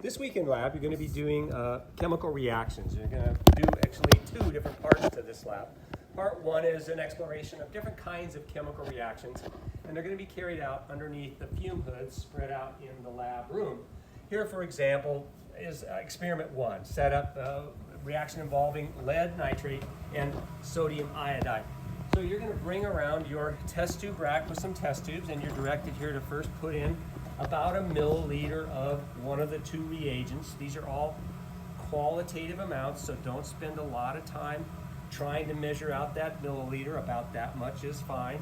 This week in lab, you're going to be doing chemical reactions. You're going to do actually two different parts to this lab. Part one is an exploration of different kinds of chemical reactions, and they're going to be carried out underneath the fume hoods spread out in the lab room. Here, for example, is experiment one, set up a reaction involving lead nitrate and sodium iodide. So you're going to bring around your test tube rack with some test tubes, and you're directed here to first put in about a milliliter of one of the two reagents. These are all qualitative amounts, so don't spend a lot of time trying to measure out that milliliter. About that much is fine.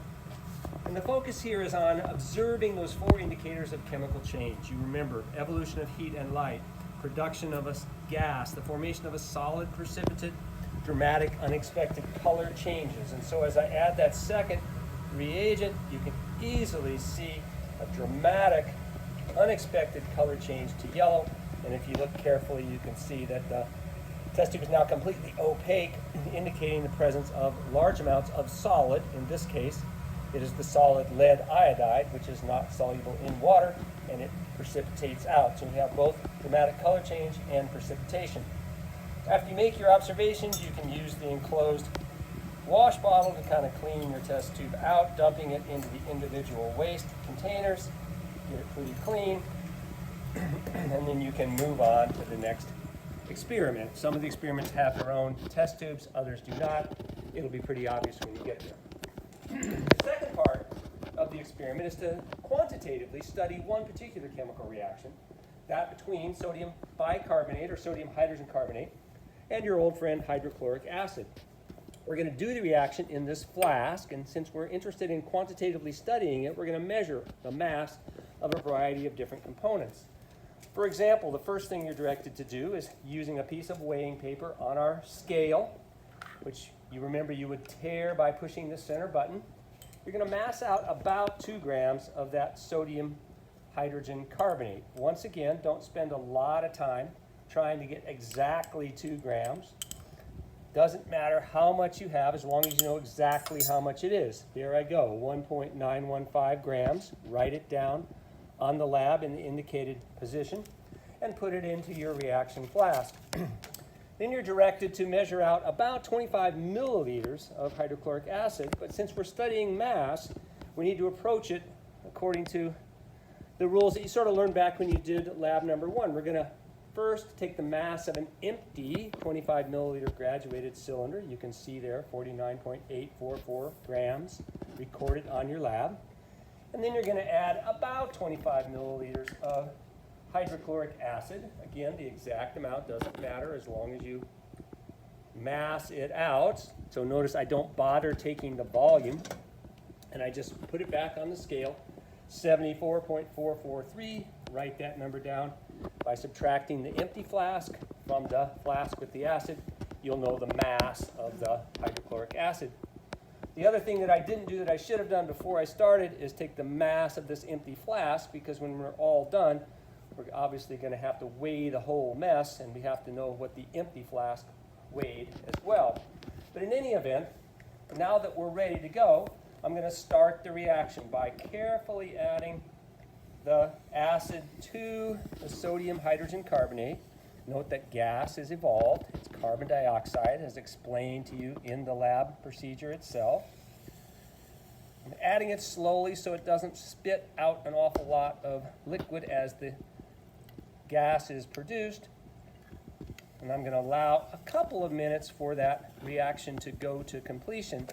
And the focus here is on observing those four indicators of chemical change. You remember evolution of heat and light, production of a gas, the formation of a solid precipitate, dramatic unexpected color changes. And so as I add that second reagent, you can easily see a dramatic unexpected color change to yellow. And if you look carefully, you can see that the test tube is now completely opaque, indicating the presence of large amounts of solid. In this case, it is the solid lead iodide, which is not soluble in water, and it precipitates out. So we have both dramatic color change and precipitation. After you make your observations, you can use the enclosed wash bottle to kind of clean your test tube out, dumping it into the individual waste containers, get it pretty clean, and then you can move on to the next experiment. Some of the experiments have their own test tubes, others do not. It'll be pretty obvious when you get there. The second part of the experiment is to quantitatively study one particular chemical reaction, that between sodium bicarbonate or sodium hydrogen carbonate and your old friend hydrochloric acid. We're going to do the reaction in this flask, and since we're interested in quantitatively studying it, we're going to measure the mass of a variety of different components. For example, the first thing you're directed to do is using a piece of weighing paper on our scale, which you remember you would tear by pushing the center button. You're going to mass out about 2 grams of that sodium hydrogen carbonate. Once again, don't spend a lot of time trying to get exactly 2 grams. Doesn't matter how much you have as long as you know exactly how much it is. Here I go, 1.915 grams. Write it down on the lab in the indicated position and put it into your reaction flask. Then you're directed to measure out about 25 milliliters of hydrochloric acid, but since we're studying mass, we need to approach it according to the rules that you sort of learned back when you did lab number 1. We're going to first take the mass of an empty 25 milliliter graduated cylinder. You can see there 49.844 grams recorded on your lab. And then you're going to add about 25 milliliters of hydrochloric acid. Again, the exact amount doesn't matter as long as you mass it out. So notice I don't bother taking the volume, and I just put it back on the scale. 74.443, write that number down. By subtracting the empty flask from the flask with the acid, you'll know the mass of the hydrochloric acid. The other thing that I didn't do that I should have done before I started is take the mass of this empty flask, because when we're all done, we're obviously going to have to weigh the whole mess, and we have to know what the empty flask weighed as well. But in any event, now that we're ready to go, I'm going to start the reaction by carefully adding the acid to the sodium hydrogen carbonate. Note that gas is evolved. It's carbon dioxide, as explained to you in the lab procedure itself. I'm adding it slowly so it doesn't spit out an awful lot of liquid as the gas is produced. And I'm going to allow a couple of minutes for that reaction to go to completion.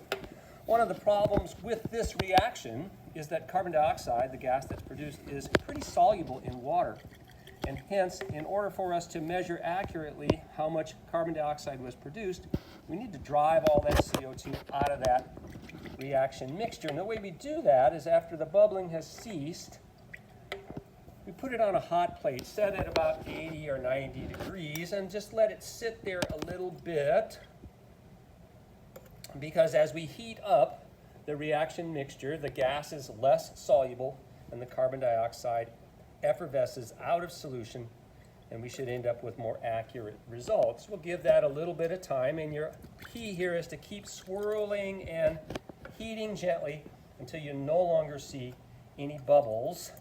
One of the problems with this reaction is that carbon dioxide, the gas that's produced, is pretty soluble in water. And hence, in order for us to measure accurately how much carbon dioxide was produced, we need to drive all that CO2 out of that reaction mixture. And the way we do that is after the bubbling has ceased, we put it on a hot plate, set at about 80 or 90 degrees, and just let it sit there a little bit. Because as we heat up the reaction mixture, the gas is less soluble and the carbon dioxide effervesces out of solution, and we should end up with more accurate results. We'll give that a little bit of time, and your key here is to keep swirling and heating gently until you no longer see any bubbles.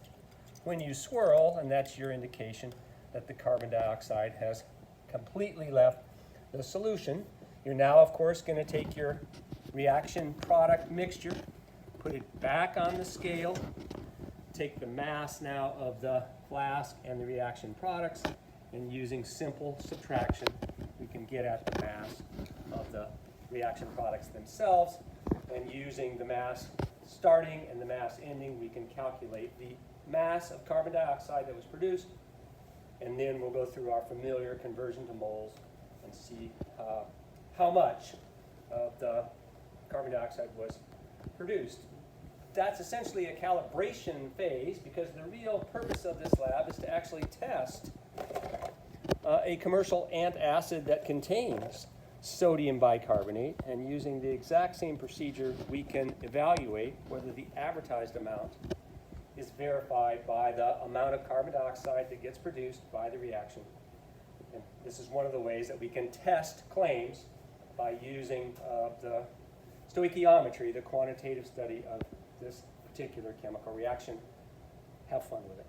When you swirl, and that's your indication that the carbon dioxide has completely left the solution. You're now, of course, going to take your reaction product mixture, put it back on the scale, take the mass now of the flask and the reaction products, and using simple subtraction, we can get at the mass of the reaction products themselves. And using the mass starting and the mass ending, we can calculate the mass of carbon dioxide that was produced. And then we'll go through our familiar conversion to moles and see how much of the carbon dioxide was produced. That's essentially a calibration phase, because the real purpose of this lab is to actually test a commercial antacid that contains sodium bicarbonate, and using the exact same procedure we can evaluate whether the advertised amount is verified by the amount of carbon dioxide that gets produced by the reaction. And this is one of the ways that we can test claims by using the stoichiometry, the quantitative study of this particular chemical reaction. Have fun with it.